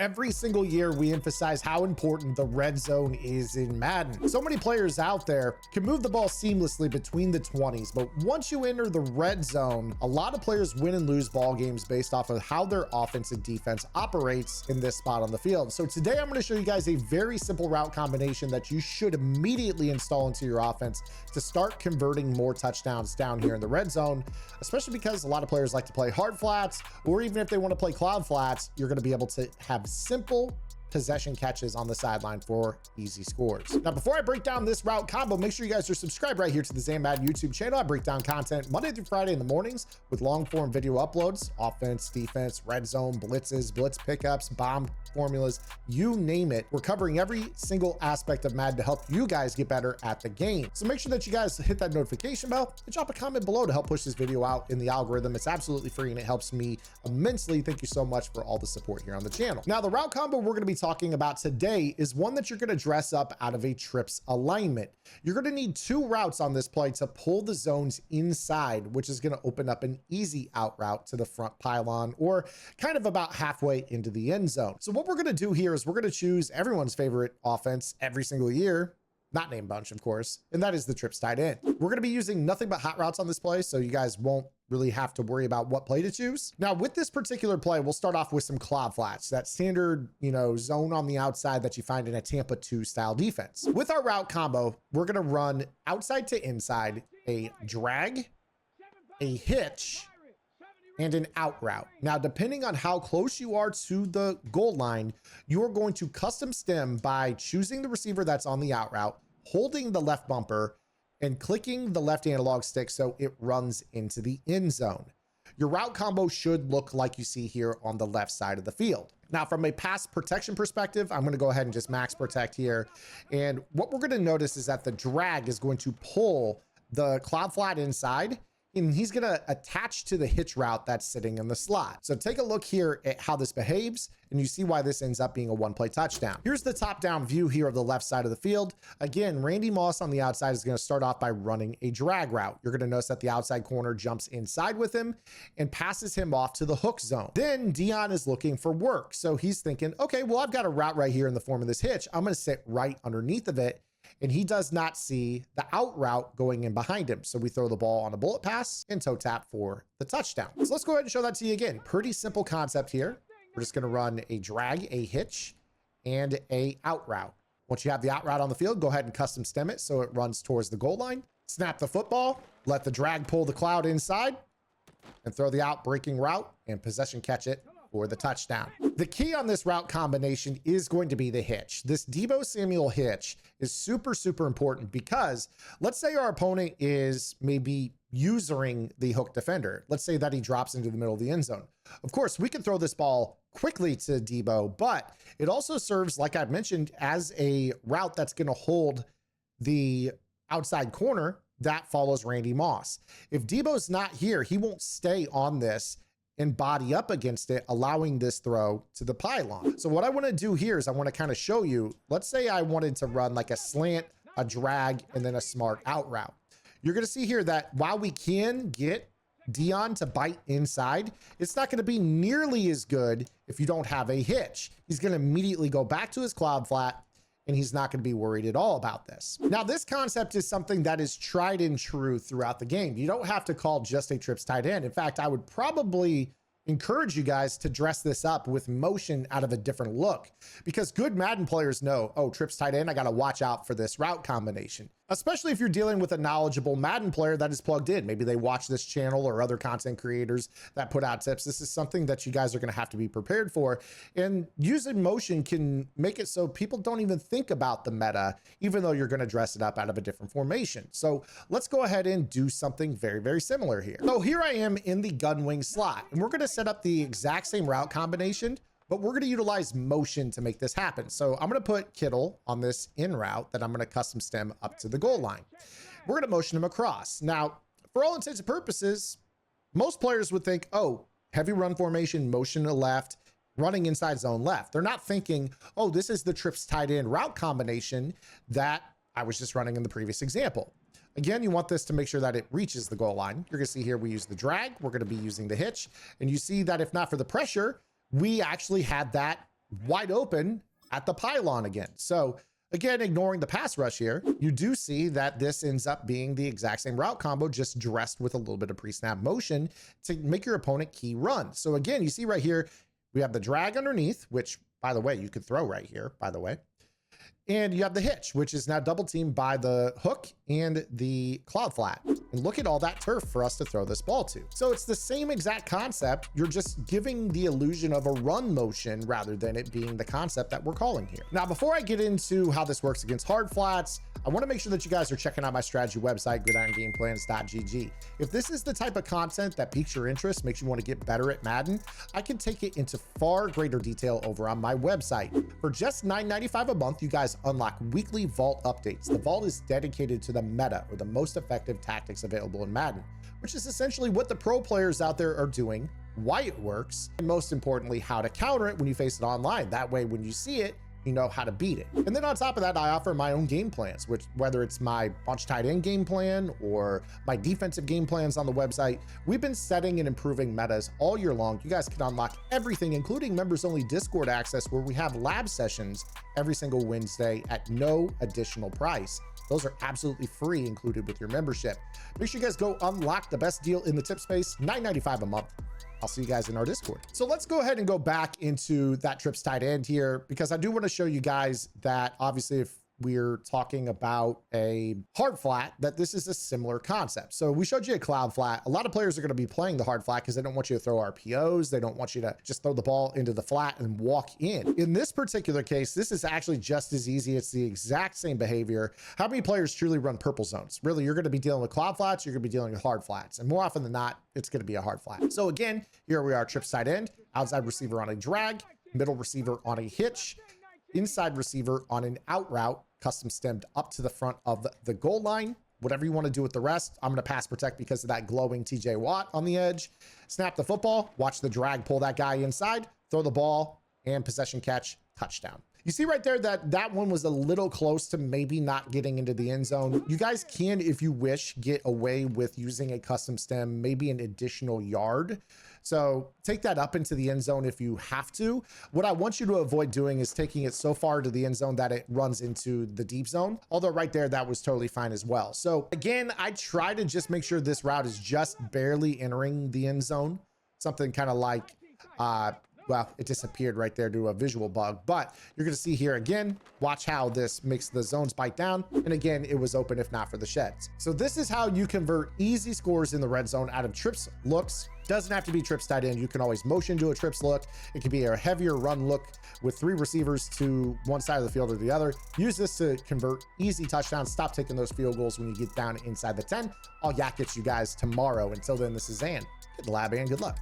Every single year, we emphasize how important the red zone is in Madden. So many players out there can move the ball seamlessly between the 20s, but once you enter the red zone, a lot of players win and lose ball games based off of how their offense and defense operates in this spot on the field. So today I'm going to show you guys a very simple route combination that you should immediately install into your offense to start converting more touchdowns down here in the red zone, especially because a lot of players like to play hard flats, or even if they want to play cloud flats, you're going to be able to have simple possession catches on the sideline for easy scores. Now, before I break down this route combo, make sure you guys are subscribed right here to the Zane Madden YouTube channel. I break down content Monday through Friday in the mornings with long form video uploads, offense, defense, red zone, blitzes, blitz pickups, bomb formulas, you name it. We're covering every single aspect of Madden to help you guys get better at the game. So make sure that you guys hit that notification bell and drop a comment below to help push this video out in the algorithm. It's absolutely free and it helps me immensely. Thank you so much for all the support here on the channel. Now, the route combo we're going to be talking about today is one that you're going to dress up out of a trips alignment. You're going to need two routes on this play to pull the zones inside, which is going to open up an easy out route to the front pylon or kind of about halfway into the end zone. So what we're going to do here is we're going to choose everyone's favorite offense every single year, not name bunch, of course, and that is the trips tight end. We're going to be using nothing but hot routes on this play, so you guys won't really have to worry about what play to choose. Now, with this particular play, we'll start off with some cloud flats, that standard, zone on the outside that you find in a Tampa 2 style defense. With our route combo, we're going to run outside to inside, a drag, a hitch, and an out route. Now, depending on how close you are to the goal line, you're going to custom stem by choosing the receiver that's on the out route, holding the left bumper, and clicking the left analog stick so it runs into the end zone. Your route combo should look like you see here on the left side of the field. Now, from a pass protection perspective, I'm going to go ahead and just max protect here. And what we're going to notice is that the drag is going to pull the cloud flat inside, and he's going to attach to the hitch route that's sitting in the slot. So take a look here at how this behaves, and you see why this ends up being a one-play touchdown. Here's the top-down view here of the left side of the field. Again, Randy Moss on the outside is going to start off by running a drag route. You're going to notice that the outside corner jumps inside with him and passes him off to the hook zone. Then Dion is looking for work. So he's thinking, okay, well, I've got a route right here in the form of this hitch. I'm going to sit right underneath of it. And he does not see the out route going in behind him. So we throw the ball on a bullet pass and toe tap for the touchdown. So let's go ahead and show that to you again. Pretty simple concept here. We're just going to run a drag, a hitch, and a out route. Once you have the out route on the field, go ahead and custom stem it so it runs towards the goal line. Snap the football, let the drag pull the cloud inside, and throw the out breaking route and possession catch it for the touchdown. The key on this route combination is going to be the hitch. This Deebo Samuel hitch is super, super important because let's say our opponent is maybe usering the hook defender. Let's say that he drops into the middle of the end zone. Of course, we can throw this ball quickly to Deebo, but it also serves, like I mentioned, as a route that's going to hold the outside corner that follows Randy Moss. If Deebo's not here, he won't stay on this and body up against it, allowing this throw to the pylon. So what I want to do here is I want to kind of show you, let's say I wanted to run like a slant, a drag, and then a smart out route. You're going to see here that while we can get Dion to bite inside, it's not going to be nearly as good if you don't have a hitch. He's going to immediately go back to his cloud flat, and he's not going to be worried at all about this. Now, this concept is something that is tried and true throughout the game. You don't have to call just a trips tight end. In fact, I would probably encourage you guys to dress this up with motion out of a different look, because good Madden players know, oh, trips tight end, I got to watch out for this route combination, especially if you're dealing with a knowledgeable Madden player that is plugged in. Maybe they watch this channel or other content creators that put out tips. This is something that you guys are going to have to be prepared for, and using motion can make it so people don't even think about the meta, even though you're going to dress it up out of a different formation. So let's go ahead and do something very, very similar here. So here I am in the gun wing slot, and we're going to set up the exact same route combination, but we're going to utilize motion to make this happen. So I'm going to put Kittle on this in route that I'm going to custom stem up to the goal line. We're going to motion him across. Now, for all intents and purposes, most players would think, oh, heavy run formation, motion to left, running inside zone left. They're not thinking, oh, this is the trips tight end route combination that I was just running in the previous example. Again, you want this to make sure that it reaches the goal line. You're going to see here we use the drag. We're going to be using the hitch. And you see that if not for the pressure, we actually had that wide open at the pylon again. So again, ignoring the pass rush here, you do see that this ends up being the exact same route combo, just dressed with a little bit of pre-snap motion to make your opponent key run. So again, you see right here, we have the drag underneath, which by the way, you could throw right here, by the way. And you have the hitch, which is now double teamed by the hook and the cloud flat. And look at all that turf for us to throw this ball to. So it's the same exact concept. You're just giving the illusion of a run motion rather than it being the concept that we're calling here. Now, before I get into how this works against hard flats, I want to make sure that you guys are checking out my strategy website, gridirongameplans.gg. If this is the type of content that piques your interest, makes you want to get better at Madden, I can take it into far greater detail over on my website. For just $9.95 a month, you guys unlock weekly vault updates. The vault is dedicated to the meta, or the most effective tactics available in Madden, which is essentially what the pro players out there are doing, why it works, and most importantly, how to counter it when you face it online. That way, when you see it, you know how to beat it. And then on top of that, I offer my own game plans, which whether it's my bunch tight end game plan or my defensive game plans on the website, we've been setting and improving metas all year long. You guys can unlock everything, including members only Discord access, where we have lab sessions every single Wednesday at no additional price. Those are absolutely free, included with your membership. Make sure you guys go unlock the best deal in the tip space, $9.95 a month. I'll see you guys in our Discord. So let's go ahead and go back into that trips tight end here, because I do want to show you guys that obviously if we're talking about a hard flat, that this is a similar concept. So we showed you a cloud flat. A lot of players are going to be playing the hard flat because they don't want you to throw RPOs. They don't want you to just throw the ball into the flat and walk in. In this particular case, this is actually just as easy. It's the exact same behavior. How many players truly run purple zones? Really, you're going to be dealing with cloud flats. You're going to be dealing with hard flats. And more often than not, it's going to be a hard flat. So again, here we are, trips tight end, outside receiver on a drag, middle receiver on a hitch, inside receiver on an out route, custom stemmed up to the front of the goal line. Whatever you want to do with the rest, I'm going to pass protect because of that glowing TJ Watt on the edge. Snap the football, watch the drag pull that guy inside, throw the ball, and possession catch, touchdown. You see right there that that one was a little close to maybe not getting into the end zone. You guys can, if you wish, get away with using a custom stem, maybe an additional yard. So take that up into the end zone if you have to. What I want you to avoid doing is taking it so far to the end zone that it runs into the deep zone. Although right there, that was totally fine as well. So again, I try to just make sure this route is just barely entering the end zone. Something kind of like, well, it disappeared right there due to a visual bug, but you're going to see here again, watch how this makes the zones bite down. And again, it was open if not for the sheds. So this is how you convert easy scores in the red zone out of trips looks. Doesn't have to be trips tight end. You can always motion to a trips look. It could be a heavier run look with 3 receivers to one side of the field or the other. Use this to convert easy touchdowns. Stop taking those field goals when you get down inside the 10. I'll yak at you guys tomorrow. Until then, this is Zan. Good lab and good luck.